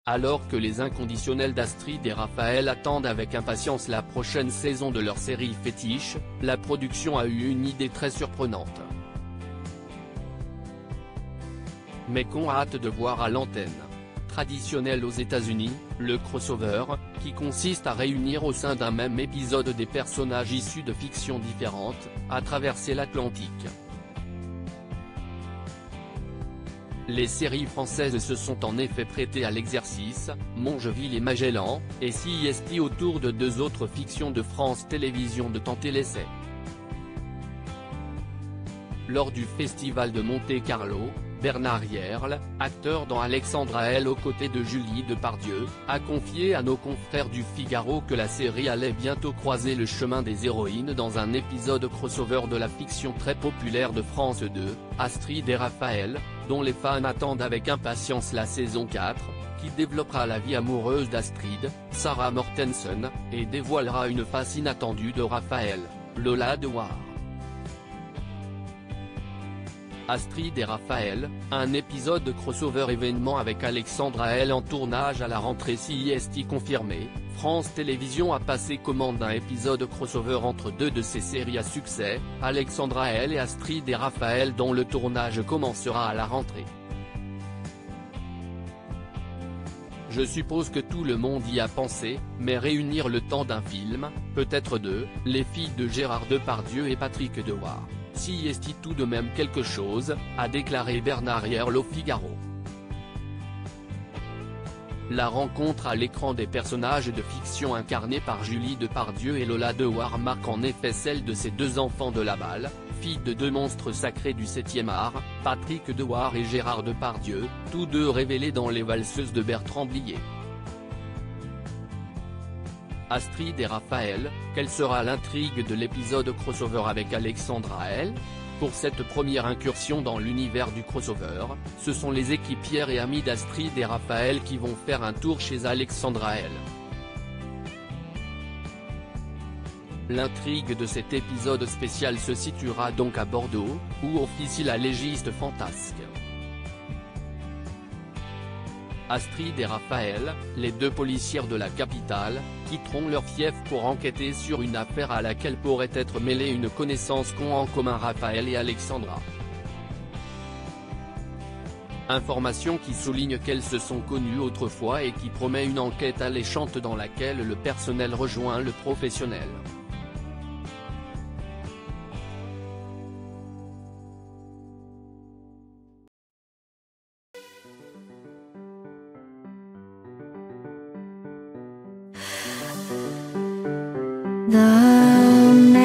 Alors que les inconditionnels d'Astrid et Raphaël attendent avec impatience la prochaine saison de leur série fétiche, la production a eu une idée très surprenante. Mais qu'on a hâte de voir à l'antenne. Traditionnel aux États-Unis, le crossover, qui consiste à réunir au sein d'un même épisode des personnages issus de fictions différentes, a traversé l'Atlantique. Les séries françaises se sont en effet prêtées à l'exercice, Mongeville et Magellan, et CIST autour de deux autres fictions de France Télévisions de tenter l'essai. Lors du Festival de Monte-Carlo, Bernard Yerle, acteur dans Alexandra L aux côtés de Julie Depardieu, a confié à nos confrères du Figaro que la série allait bientôt croiser le chemin des héroïnes dans un épisode crossover de la fiction très populaire de France 2, Astrid et Raphaël, dont les fans attendent avec impatience la saison 4, qui développera la vie amoureuse d'Astrid, Sarah Mortensen, et dévoilera une face inattendue de Raphaël, Lola Dewar. Astrid et Raphaël, un épisode de crossover événement avec Alexandra L en tournage à la rentrée CIST confirmé, France Télévisions a passé commande d'un épisode crossover entre deux de ses séries à succès, Alexandra L et Astrid et Raphaël dont le tournage commencera à la rentrée. Je suppose que tout le monde y a pensé, mais réunir le temps d'un film, peut-être deux, les filles de Gérard Depardieu et Patrick Dewar. Si est-il tout de même quelque chose, a déclaré Bernard Yerle au Figaro. La rencontre à l'écran des personnages de fiction incarnés par Julie Depardieu et Lola Dewar marque en effet celle de ces deux enfants de la balle, filles de deux monstres sacrés du 7e art, Patrick Dewar et Gérard Depardieu, tous deux révélés dans Les Valseuses de Bertrand Blier. Astrid et Raphaël, quelle sera l'intrigue de l'épisode crossover avec Alexandra L? Pour cette première incursion dans l'univers du crossover, ce sont les équipières et amis d'Astrid et Raphaël qui vont faire un tour chez Alexandra L. L'intrigue de cet épisode spécial se situera donc à Bordeaux, où officie la légiste fantasque. Astrid et Raphaël, les deux policières de la capitale, quitteront leur fief pour enquêter sur une affaire à laquelle pourrait être mêlée une connaissance qu'ont en commun Raphaël et Alexandra. Information qui souligne qu'elles se sont connues autrefois et qui promet une enquête alléchante dans laquelle le personnel rejoint le professionnel. The